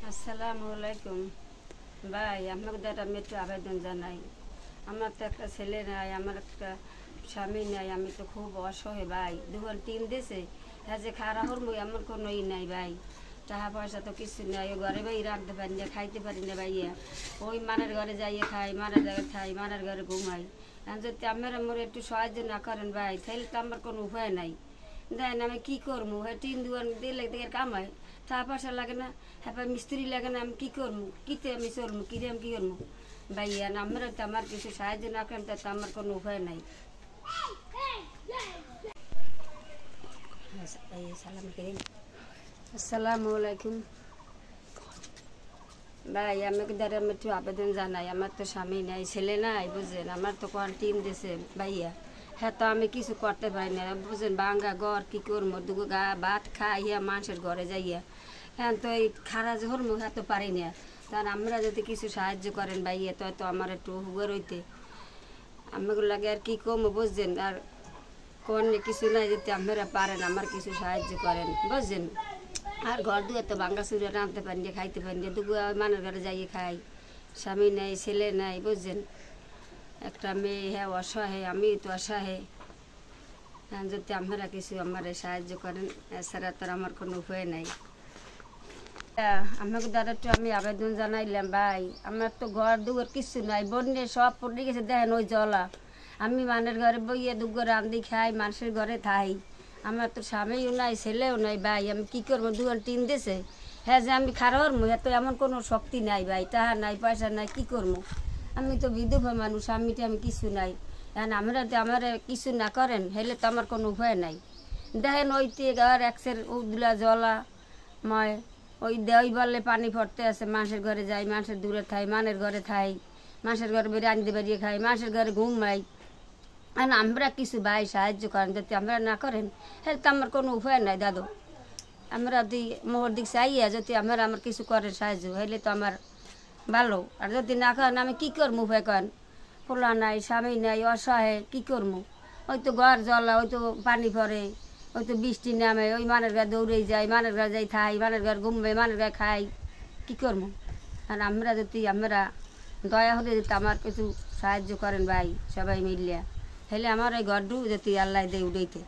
আসসালামু আলাইকুম ভাই, আপনাকে দ্বারা আমি একটু আবেদন জানাই। আমার তো একটা ছেলে নাই, আমার একটা স্বামী নাই, আমি তো খুব অসহায় ভাই। দুজন টিম দিয়েছে, হ্যাঁ যে খারা হরমু এমন কোনো নাই ভাই। টাকা পয়সা তো কিছু নাই, ওই ঘরে ভাই রাখতে পারি না, খাইতে পারি না ভাইয়া। ওই মানের ঘরে যাইয়ে খাই, মানের ঘরে খাই, মানের ঘরে ঘুমাই। যদি আপনারা মোর একটু সাহায্য না করেন ভাই, তাহলে তো আমার কোনো উপায় নাই। দেন আমি কী করবো? হ্যাঁ টিন দুয়ান দিলে দেখে কামাই, টাকা পয়সা লাগে না, হ্যাঁ মিস্ত্রি লাগে না, আমি কী করবো? কীতে আমি চলবো? কী আমি কী করবো ভাইয়া? আমরা তো আমার কিছু সাহায্য না করেন তো আমার কোনো উপায় নাই। আসসালামু আলাইকুম ভাই, আমাকে দ্বারা আমি একটু আবেদন জানাই। আমার তো স্বামী নাই, ছেলে নাই, বুঝলেন। আমার তো কোয়ারেন্টিন দিয়েছে ভাইয়া। হ্যাঁ তো আমি কিছু করতে পারি না, বুঝলেন। বাঙ্গা ঘর কী করবো? দুগো গা ভাত খাইয়া মানুষের ঘরে যাইয়া, হ্যাঁ তো এই খারাজ হরমু, হ্যাঁ তো পারি না। তার আমরা যদি কিছু সাহায্য করেন ভাইয়া, তো আমার একটু হুয়ার হইতে আমাকে লাগে আর কি কমো, বুঝছেন। আর কোন কিছু নাই, যদি আপনারা পারেন আমার কিছু সাহায্য করেন, বুঝছেন। আর ঘর দুয়ার তো ভাঙ্গা চুরে রাঁধতে পারি না, খাইতে পারি না, দুগু মানের ঘরে যাইয়ে খাই। স্বামী নাই, ছেলে নাই, বুঝছেন। একটা মেয়ে, হ্যাঁ অসহায়, আমি তো অসহায়। হ্যাঁ যদি আপনারা কিছু আমার সাহায্য করেন, এছাড়া তো আমার কোনো উপায় নাই। আমাকে দ্বারা একটু আমি আবেদন জানাইলাম ভাই। আমার তো ঘর দুয়ার কিছু নাই, বন্যে সব পড়ে গেছে, দেখেন ওই জলা। আমি মানের ঘরে বইয়ে দুগো রান্ধি খাই, মানুষের ঘরে থাই। আমার তো স্বামীও নাই, ছেলেও নাই ভাই। আমি কী করবো? দুয়ার টিন দিয়েছে, হ্যাঁ যে আমি খারাপ হ্যাঁ তো এমন কোনো শক্তি নাই ভাই, টাকা নাই, পয়সা নাই, কী করবো? আমি তো বিধবা মানুষ, আমি কিছু নাই। এখন আমরা তো আমার কিছু না করেন হেলে তো আমার কোনো উপায় নাই। দেখেন ওইতে আর একসের উদলা জলা ময়, ওই দেওয়াই বললে পানি পড়তে আছে, মানুষের ঘরে যাই, মানুষের দূরে থাই, মানের ঘরে থাই, মানুষের ঘরে বেরিয়ে আনতে বেরিয়ে খাই, মানুষের ঘরে ঘুমাই। আর আমরা কিছু ভাই সাহায্য করেন, যদি আমরা না করেন হ্যাঁ তো আমার কোনো উপায় নাই দাদু। আমরা যদি মোহর দিক চাইয়া যদি আমার কিছু করেন সাহায্য, হইলে তো আমার ভালো। আর যদি না করেন আমি কী করবো? উপায় করেন, পোলা নাই, স্বামী নাই, অসহায়, কী করবো? ওই তো ঘর জ্বলা, ওই তো পানি পড়ে, ওই তো বৃষ্টি নামে, ওই মানের ঘরে দৌড়েই যাই, মানের ঘরে যাই থাই, মানের ঘরে ঘুমবে, মানের ঘরে খাই, কী করবো? আর আমরা যদি দয়া হলে যদি আমার কিছু সাহায্য করেন ভাই, সবাই মিলিয়া, হলে আমার ওই ঘরটু যদি আল্লাহ দিয়ে উড়াইতে।